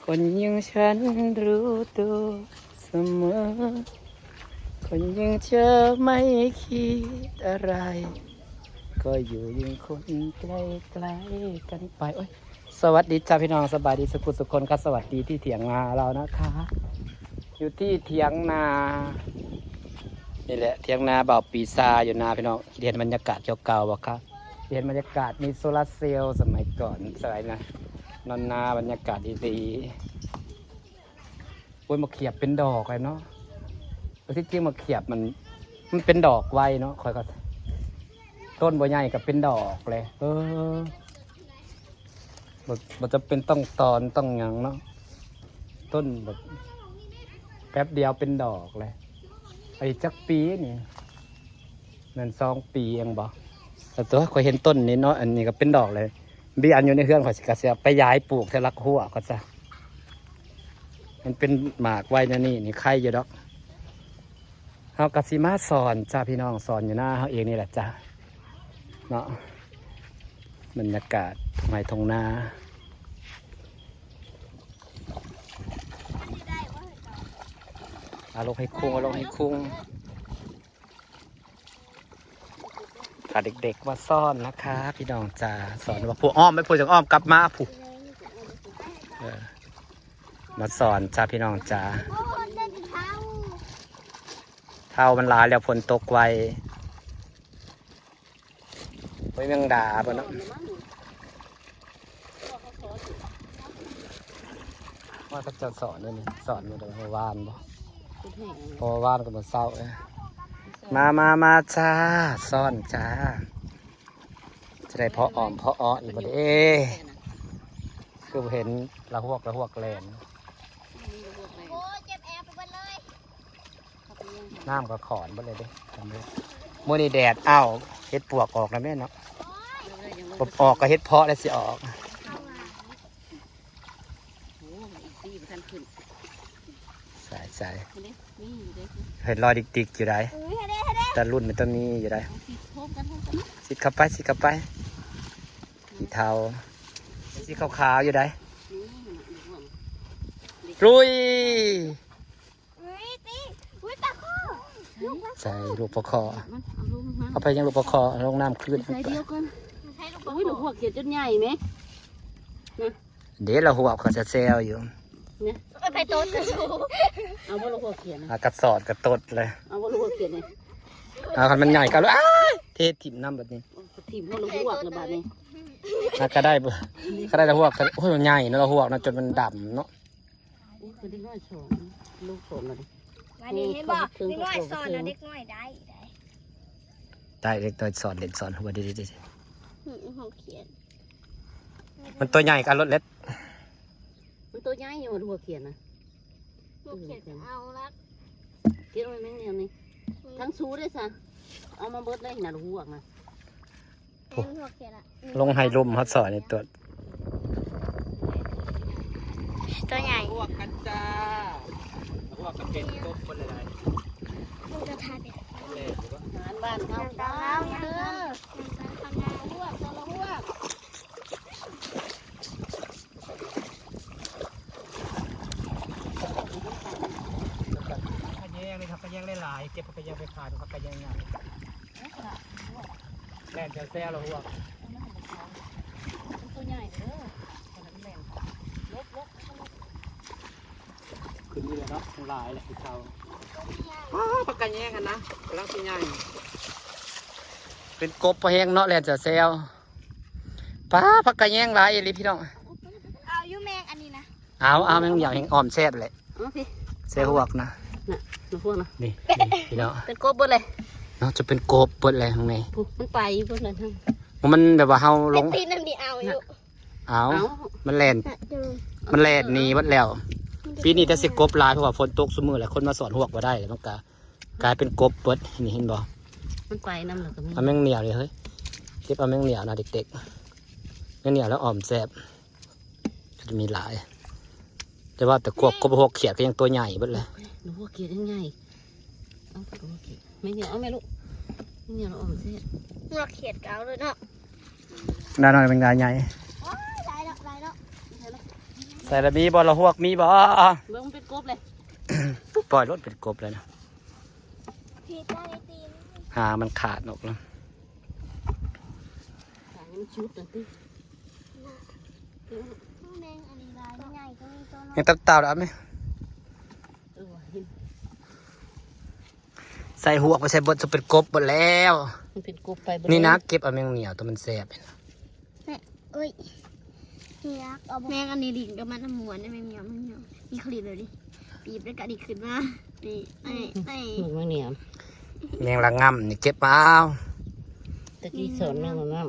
คนอยังฉันรู้ตัวเสมอคนอยังเธอไม่คิดอะไร ก็อยู่อยังคนใกล้ๆกันไปโอ้ยสวัสดีจ้าพี่น้องสบายดีสุขสุขคนครับสวัสดีที่เถียงนาเรานะคะอยู่ที่เถียงนานี่แหละเถียงนาเบาปีซาอยู่นาพี่น้องเห็นบรรยากาศเก่าๆบ่ครับเห็นบรรยากาศมีโซลาร์เซลล์สมัยก่อนสมัยนะนอนนาบรรยากาศดีๆโอ้ยมาเขียบเป็นดอกเลยเนาะที่จริงมาเขียบมันเป็นดอกไวเนาะคอยก็ต้นบัวใหญ่กับเป็นดอกเลยมันจะเป็นต้องตอนต้องหยังเนาะต้นแบบแป๊บเดียวเป็นดอกเลยไอ้จักปีนี่นั่น2 ปีเองบ่แต่ตัวคอยเห็นต้นนี้เนาะอันนี้ก็เป็นดอกเลยบีอันอยู่ในเครื่องขอยสิกระเสียไปย้ายปลูกเทลักหัวก็จะมันเป็นหมากไว้นะนี่ไข่อยู่ดอกเฮากะสิมาสอนจ้าพี่น้องสอนอยู่หน้าเฮาเองนี่แหละจ้าเนาะบรรยากาศไม้ทงนาเอาลงให้คุ้งเอาลงให้คุ้งพาเด็กๆมาซ่อนนะคะพี่น้องจ้าสอนว่าผู้อ้อมไม่ผู้จากอ้อมกลับมาผู้มาสอนจ้าพี่น้องจ้าเท่ามันลาแล้วฝนตกไวไว้เมืองดาบ่เนาะว่าก็จะสอนด้วยนี่สอนมาโดยวานบ่พอวานก็มาเศร้าเลยมาจ้าซ่อนจ้าจะได้เพาะอ้อมเพาะอ้ออีกบ่เด้คือเห็นละหวกแลนน้ำก็ขอนบ่เลยเด้มื้อนี้แดดอ้าวเฮ็ดปวกออกแล้วแม่เนาะออกก็เฮ็ดเพาะแล้วสิออกใส่เห็นรอยดิกๆอยู่ได้แต่รุ่นมันต้องมีอยู่ได้สิเข้าไปสีเทาสีขาวๆอยู่ได้รุยใส่ลูกปลาคอเอาไปยังลูกปลาคอลงน้ำขึ้นใส่เดียวกันโอ้ยหนูหัวเขียดจนใหญ่ไหมเดี๋ยวเราหัวเขาจะเซลอยู่เนี่ยไปต้นเอาว่าลูกหัวเขียดนะกระสอดกระตดเลยเอาว่าลูกหัวเขียดเนี่ยคันมันใหญ่กันเลยเทถิ่มน้ำแบบนี้ถิ่มว่าลูกหัวระบาดนี่ก็ได้ละหัวโอ้ยใหญ่เนาะละหัวนะจนมันดำเนาะคือเด็กน้อยสอนลูกสอนเลยวันนี้ให้บอกเด็กน้อยสอนนะเด็กน้อยได้เด็กน้อยสอนเด็กสอนหัวดีหัวเขียนมันตัวใหญ่กันรถเล็กมันตัวใหญ่อยู่หัวเขียดนะหัวเขียนเอาละเกี่ยวไม่เงี้ยนี่ทั้งซูด้วยซะเอามาเบิดเลยนะลูกหัวนะลงไฮลมเขาสอนในตัวใหญ่หัวกันจ้าหัวกันเป็นต้มคนอะไรมันจะทานเป็นงานบ้านเขาเด้อหัวกระแยงเลยครับกระแยงหลายเก็บกระแยงไปขายครับกระแยงใหญ่แล่นแซ่ๆเราหัวตัวใหญ่เด้อขึ้นนี่เลยเนาะหลายเลยเขาพักกันแย่งกันนะกำลังเป็นใหญ่เป็นกบพะแห้งเนาะแล่นแซ่ป้าพักกันแย่งหลายเลยพี่น้องเอายูแมงอันนี้นะเอาแมงอย่างแห้งอ่อมแซ่บเลยแซ่บหัวนะลูกหัวนะนี่พี่น้องเป็นกบเบิดเลยเนาะจะเป็นกบเปิดอะไรข้างในมันไปเบิดเลยทั้งมันแบบว่าเฮาลงตีนั่นดีเอาอยู่มันแล่นหนีวัดแล้วปีนี้จะสิกบลายเพราะว่าฝนตกสมือแหละคนมาสอนหวกมาได้มันกลายเป็นกบเปิดนี่เห็นบ่มันไปน้ำเหลือกันเอาแมงเหนียวเลยเฮ้ยเก็บเอาแมงเหนียวนะเด็กๆแมงเหนียวแล้วอ่อมแซ่บจะมีหลายแต่ว่าแต่กบหัวเขียดก็ยังตัวใหญ่เบิดเลยหัวเขียดยังไงเอาหัวเขียดไม่เหนียวเอาแม่ลูกไม่เหนียวเราอ่อมแซ่บหัวเขียดเก่าเลยเนาะได้หน่อยเป็นไงใหญ่ได้แล้วใ ส่ละมีบ่ละหวกมีบ่ เบิ่งมันเป็นกบเลย ปล่อยรถเป็นกบเลยนะ พี่ใต้ตีน หามันขาดออกแล้ว หางมันชุดนั่นติ แมงอันนี้ลายใหญ่ก็มีตัวน้อย ยังตับเต่าได้ไหม เห็น ใส่หวกไปใส่บดจะเป็นกบหมดแล้ว มันเป็นกบไปบ่ นี่นะเก็บเอาแมงเหนียวตัวมันแสบ เอ้ยเฮียเอาแมงอันนี้ดิ่งกับมันน้ำหมวนได้ไหมเมียวมีคลิปเลยดิปีบแล้วก็ดิขึ้นมานี่ไอ้ หมึกมันเหนียว แมงละง่ำนี่เก็บมาเอา ตะกี้สอนแม่งน้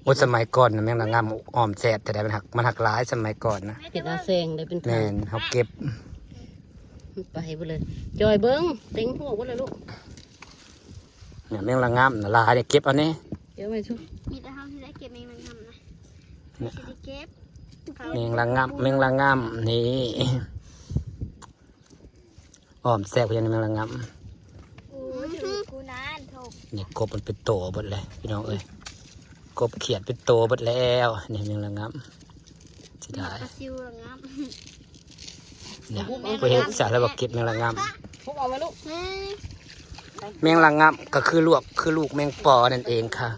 โอ้สมัยก่อนนะแมงละง่ำอ้อมแสบแต่ได้มันหักหลายสมัยก่อนนะ ำเป็นอาแซงได้เป็น แม่ ทาง นเขาเก็บ ไปไปเลยจอยเบิ้งเต็งพวกว่าเลยลูก เนี่ยแมงละง่ำนะลายเนี่ยเก็บเอาเนี่ย เดี๋ยวไม่ชุบ มีแต่เขาที่ได้เก็บแมงมันทำนะที่ได้เก็บ แมงละง่ำแมงละง่ำนี่อ้อมแสบอย่างนี้แมงละง่ โอ้ยอยู่กูนานโถก ำนี่กบมันเป็นโตหมดเลยพี่น้องเอ้ยกบเขียดเป็นโตหมดแล้วนี่แมงละง่ำสิได้ ปลาซิวหรองับ เนี่ยไปเห็นสารแล้วบอกเก็บแมงละง่ำ พวกเอาไว้ลูก แมงละงับก็คือลูกแมงปอนั่นเองค่ะ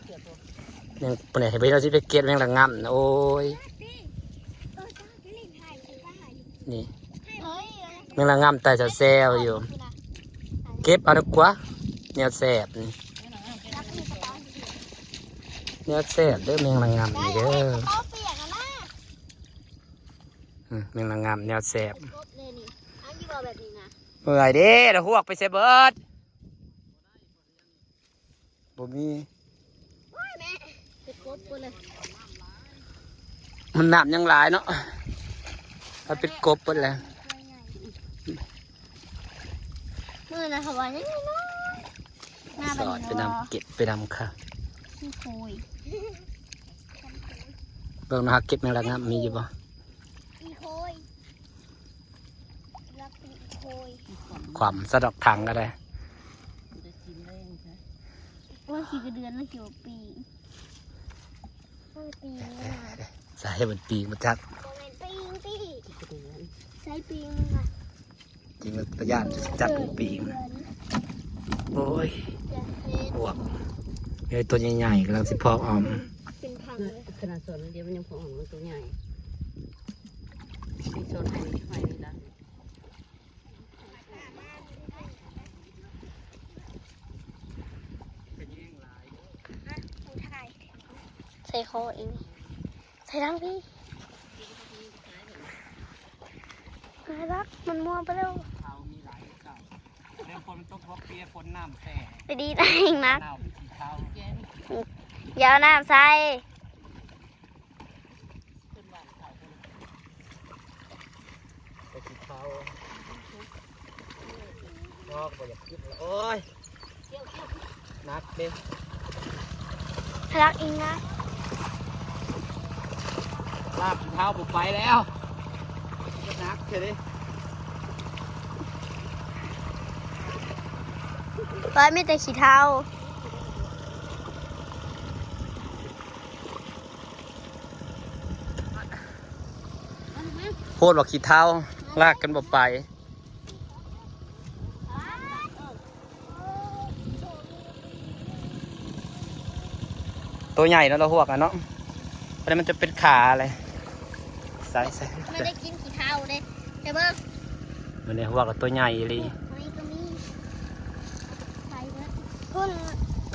แมงปอเนี่ยไปเราจะไปเก็บแมงละงับนะโอ้ยนี่ เฮ้ย แมงละงับแต่จะแซวอยู่ เก็บเอาดีกว่าแนวแสบนี่แนวแสบเด้อแมงละงับนี่เด้อ เขาเปียกนะ แมงละงับแนวแสบ กบเลยนี่อันที่บอกแบบนี้นะ เมื่อยเด้เดี๋ยวหวกไปเซเบิร์ดบ่มี แม่เป็นกบกูเลย มันน้ำยังหลายเนาะถ้าเป็นกบหมดแล้ว มือนะเขาบอกยังไงเนาะหน้า ส เป็น อดไป รอ นำเก็บไปนำค่ะ ที่โคย เบิ่งนะฮะเก็บแมงละงับมีอยู่บ่ อีโคยรักอีโคย ความสะดอกถังก็ได้ ว่าขี่กระเดือนแล้วขี่ปีว่าปีนี่นะ ใส่ให้มันปีกมันจัก โมเมนปีงปีใช้ปีงมึงอะ จริงมันประหยัดจัดเป็นปีกมันโอ้ย จะเฮ็ด บวกเฮ้ยตัวใหญ่ๆกำลังสิพอกออม เป็นพังเลย ขนาดสอนเดียวมันยังพอของมันตัวใหญ่มีสอนให้นี่ละ ใส่คอเองใส่ทั้งพี่น่ารักมันมัวไปแล้ว เขามีหลายเก่าเรื่องฝนตกเพราะเปียฝนน้ำแส่ ไปดีได้เองนัก น้ำเป็นสีเทา อยาวน้ำใส่ เป็นสีเทาลอกไปอยากคิดเลยโอ้ยนักเด้ รักเองนะ ลาบสีเทาบุกไปแล้วนักเฉยดิ ร้อยไม่แต่ขี้เท้า โคตรบอกขี้เทาลากกันบุกไปตัวใหญ่เนาะเราหวกอ่ะเนาะเพราะนั้นมันจะเป็นขาอะไรใส่ ไม่ได้กินขี้เท้าเลยแต่เบิ้ง มันเนี่ยหวกกับตัวใหญ่เลย ไม่ก็มีใส่เบิ้งพุ่น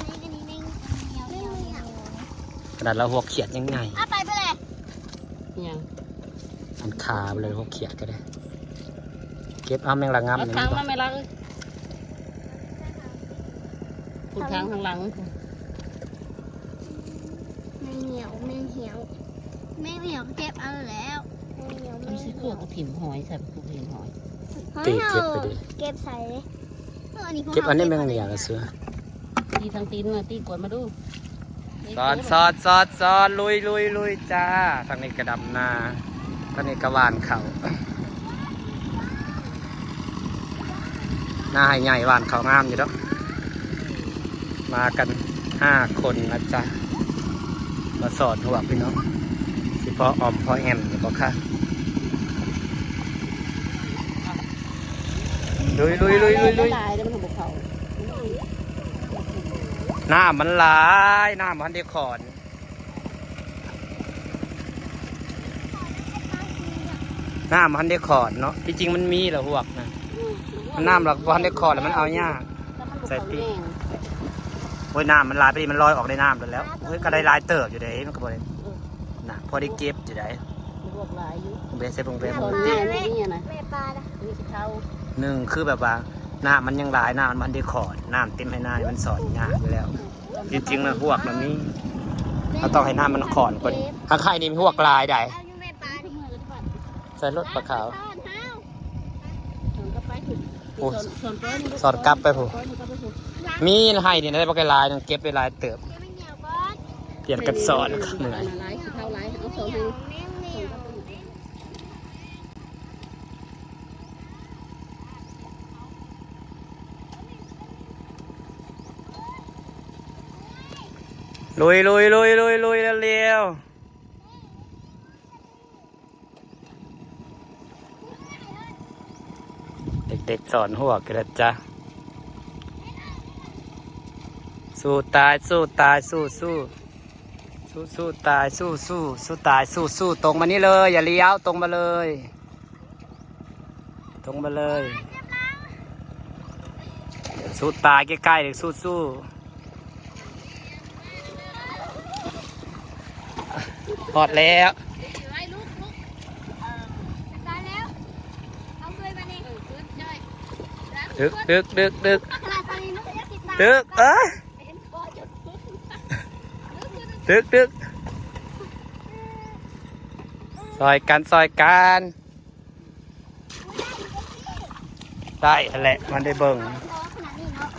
นี่อันนี้แม่งเหนียวเหนียวเหนียว ขนาดเราหวกเขียดยังไง อ่ะไปเลย ยัง มันขาไปเลยหวกเขียดก็ได้ เก็บเอาแมงละงับ เอา นี่ ทาง ก่อ มาน ไม่รักคุณทางข้างหลัง แม่งเหนียวแม่งเหี่ยวแม่งเหนียวเก็บเอาแล้วแม่งเหนียว มั แม่ น ง สิ เหี่ เพื่ ย อ ว กระถิ่มหอยใส่พวกเห็นหอย ตีเก็บไปดิ เก็บใส่เลยของ เก็บอันนี้แมง รา เหนียวละเสือ ตีทางตีนมาตีกวดมาดู ซอนลุยจ้าทางนี้กระดำนาทางนี้กระวานเขาหน้าให้ใหญ่วานเขางามอยู่แล้วมากัน5 คนนะจ๊ะมาสอนหัวพี่น้องสิพ่อออมพ่อแอมหรือพ่อค่ะ ลุยหลายแล้วมันของเขา หน้ามันหลายหน้ามันเดคอนหน้ามันเดคอนเนาะที่จริงมันมีเหรอพวกนะมันน้ำหลักมันเดคอนแล้วมันเอายากใส่ปีโอ้ยน้ำมันลายไปดิมันลอยออกในน้ำแล้วเฮ้ยก็ได้ลายเติบอยู่เด้มันก็บอกเลยนะพอได้เก็บอยู่ได้เบสเซบงเบส นี่นะ แม่ปลาละ นี่สิเขา หนึ่งคือแบบว่าหน้ามันยังหลายหน้ามันเดคอนน้ำเต็มให้หน้ามันสอดยากอยู่แล้ว จริงๆนะพวกมันนี่เราต้องให้หน้ามันขอนก่อนข้างใครนี่มีพวกลายได้ เอาอยู่แม่ปลาดิ ใส่รถปลาขาว สอนกลับไป มีให้นี่ได้ปลากระลายนึงเก็บไปลายเติบ เดี๋ยวมันเหนียวบอส เปลี่ยนกันสอนเหนื่อย หลายเท่าหลายเอาสอนให้ เหนียว ลุยเร็วเด็กๆสอนหัวกระจ้ะสู้ตายสู้ตายสู้ตายสู้ตรงมานี่เลยอย่าเลี้ยวตรงมาเลยสู้ตายใกล้ๆเด็กสู้พอดแล้ว ตายแล้วเอาเลยมานี่ ดึก ขนาดตอนนี้ลูกยังติดตาม เอ้ยดึกซอยกันได้แหละมันได้เบิ่ง ขนาดนี้เนาะ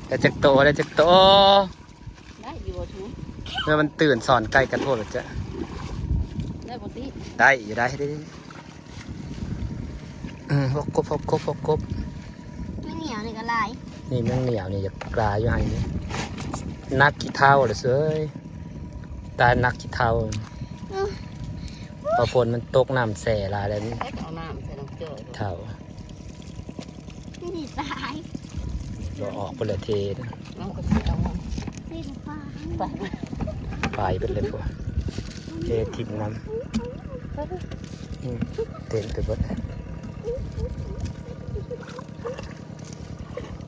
ได้จักโต ได้อยู่บ่ชู เมื่อมันตื่นสอนใกล้กันโทษหรือจะ ได้บ่ติ ได้อยู่ได้พวกกบ ไม่เหนียวเลยก็ลาย นี่มันเหนียวนี่อย่ากลายอยู่ให้นี่นักขี้เท้าเลยเซ้ยตายนักขี้เท้าพอฝนมันตกน้ำแส่ลายแล้วนี่ เอาน้ำใส่น้ำเกลือ เท้า ไม่ดีตาย เราออกไปเลยเทนะ น้ำก็สิเอา ไม่ดีปลา ไป ไปเป็นเลยพวกเททิมน้ำเต็มไปหมด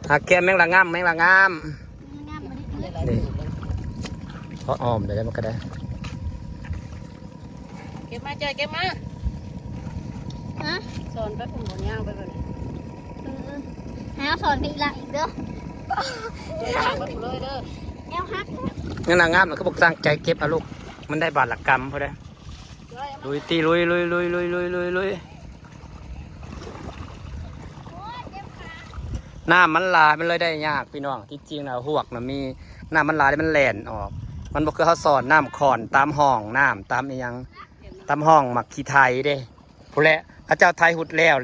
หาแก้มแมงละงาม งามมาดิ นี่เพราะอ้อมเลยได้มันก็ได้ เก็บมาเจอเก็บมา ฮะ สอนไปผมบ่ย่างไปบ่นี่ ให้เอาสอนพี่ละอีกเด้อ ย่างไปเลยเด้อ เอวฮัก งั้นละงามมันก็บอกตั้งใจเก็บเอาลูกมันได้บาทละกรรมพอได้ลุยตีลุยน้ำมันลายมันเลยได้ยากพี่น้องที่จริงนะหวกนะมีน้ำมันลายมันแหลนออก มันบอกคือเขาสอนน้ำขอนตามห้องน้ำตามอีหยังตามห้องหมักขี้ไทยเด้ผู้แหละพระเจ้าไทยหุดแล้ว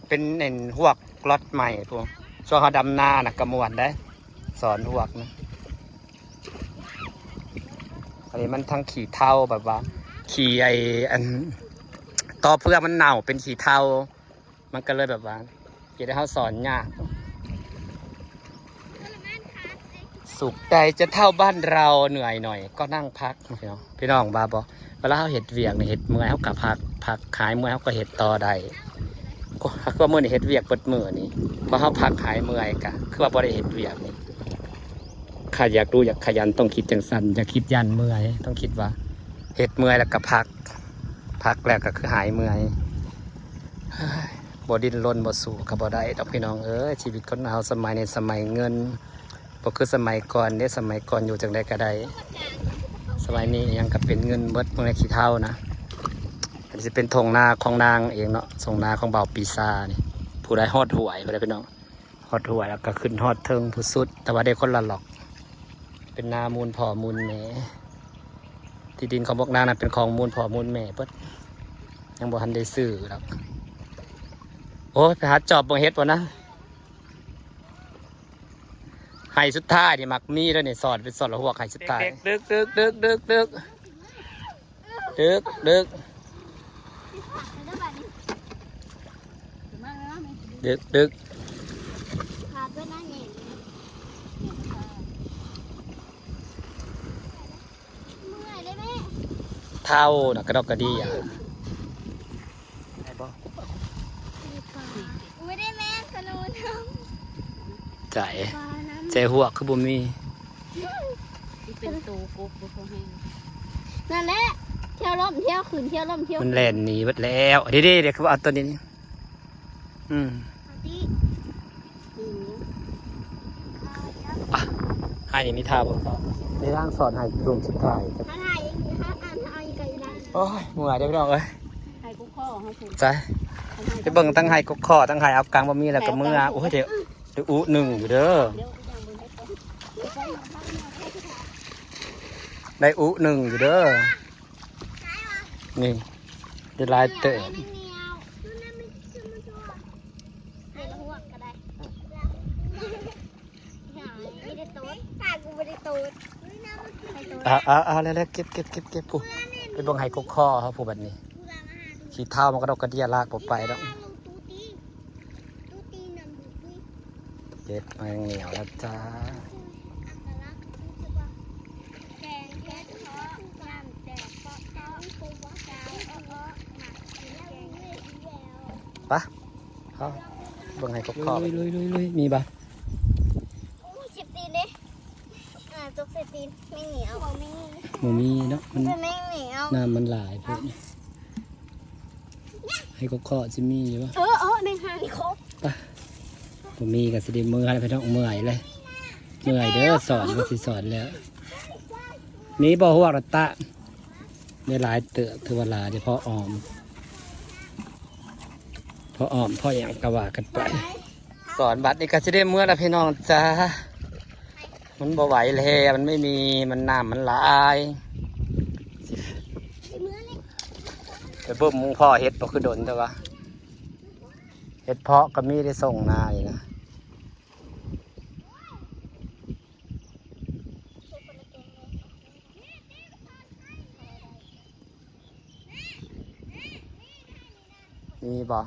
เป็นเน่นหวกรถใหม่พวกช่วงเขาดำนานะกระมวลได้สอนหวกนะอันนี้มันทั้งขี้เท่าแบบว่าขี้อันต่อเพื่อมันเน่าเป็นขี้เท่ามันก็เลยแบบว่าจะได้เขาสอนยากสุขใจจะเท่าบ้านเราเหนื่อยหน่อยก็นั่งพักพี่น้องบาบอเวลาเขาเห็ดเวียกเนี่ยเห็ดเมื่อยเขากับพักขายเมื่อยเขาก็เห็ดต่อได้ก็เมื่อนี่เห็ดเวียกเปิดมือนี่พอเขาพักขายเมื่อยกะคือว่าบ่ได้เห็ดเวียกนี่ข้าอยากรู้อยากขยันต้องคิดจังสันอย่าคิดยันเมื่อยต้องคิดว่าเห็ดเมื่อยแล้วก็พักแล้วก็คือหายเมื่อยบ่ดิ้นรนบ่สู้ก็บ่ได้ดอกพี่น้องชีวิตคนเราสมัยในสมัยเงินบ่คือสมัยก่อนเนี่ยสมัยก่อนอยู่จังใดก็ได้สมัยนี้ยังก็เป็นเงินเบิดเมื่อขี้เท่านะอันนี้จะเป็นทงนาของนางเองเนาะทงนาของเบาปีซานี่ผู้ใดฮอดหวยผู้ใดพี่น้องฮอดหวยแล้วก็ขึ้นฮอดเทิงผู้สุดแต่ว่าได้คนละหลอกเป็นนามูลพ่อมูลแม่ที่ดินของพวกนางนั้นเป็นของมูลพ่อมูลแม่เบิดยังบ่ทันได้ซื้อหรอกโอ้ยไปหาจอบบ่เฮ็ดบ่นะไห้สุดท้ายนี่มักมีแล้วนี่สอดเป็นสอดละหัวไห้สุดท้ายดึก มากแล้วไหม ดึก ขาดไปนั่งเองเมื่อยได้ไหม เท่าน่ะกระดอกกระดีอ่ะได้บ่ ไม่ได้แม่สนุนน้ ใจ ำปลาน้ำ ใจหัวคือบ่มี ที่เป็นโตกบบ่พอแห้ง นั่นแหละเที่ยวล่มเที่ยวขืนเที่ยวล่มเที่ยว มันแล่นหนีหมดแล้วเดี๋ยวคือว่าเอาตัวนี้นี่อืม ตี ให้นี่ท่าบ่ในร่างสอนให้รวมสุดท้าย ถ้าถ่ายอย่างนี้ถ้าอ่านถ้าเอาอีกไกลได้ โอ้ยเมื่อยได้อพี่น้องเอ้ย ไข่กุ๊กข้อเขาถูก ใจไปเบิ่งตั้งไห้กกข้อตั้งไห้เอากลางบ่มีแล้วก็มือโอ้ยเดี๋ยวอุหนึ่งอยู่เด้อ เดี๋ยวอย่างบนได้ก่อน ได้อุหนึ่งอยู่เด้อนี่ได้หลายเต๋อ ไม่เหนียวนู่นนั่นไม่ขึ้นมาตัวเดี๋ยวหัวก็ได้ไม่ได้ตูดตากูไม่ได้ตูดให้ตูด เอาแล้วเก็บผู้ไปเบิ่งไห้กกข้อครับผู้บัดนี้ขี้เท้ามันก็ดอกกระเดียลากบ่ไปดอกเจ็บมาเหนียวแล้วจ้าปะเอาเบิ่งไห้กกข้อลุยมีปะ เจ็บตีนเลยจกเจ็บตีนไม่เหนียวไม่ บ่มีเนาะมัน ไม่เหนียว น้ำมันหลายเพิ่นให้กกข้อสิมีอยู่ปะ ในหางครบ ผมมีกับสิไดิมือให้พี่น้องเมื่อยเลยเมื่อยเด้อสอนก็สิสอนแล้ว มีบ่หัวระตะได้หลายเตอะถือว่าหลายเฉพาะออมพอออมพออย่างกะว่ากันไป สอนบัตรนี่ก็สิได้เมื่อแล้วพี่น้องจ้ามันบ่ไหวแล้วมันไม่มีมันน้ำมันหลายไปเบิ่มมุงพ่อเฮ็ดบ่คือดนแต่ว่าเฮ็ดเพาะก็มีได้ส่งหน้าอยู่นะมีบ่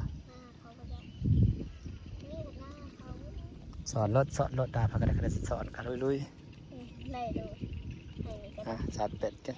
สอนรถดาพักกันได้สอนกันลุย เลยดู ๆสาดเป็ดกัน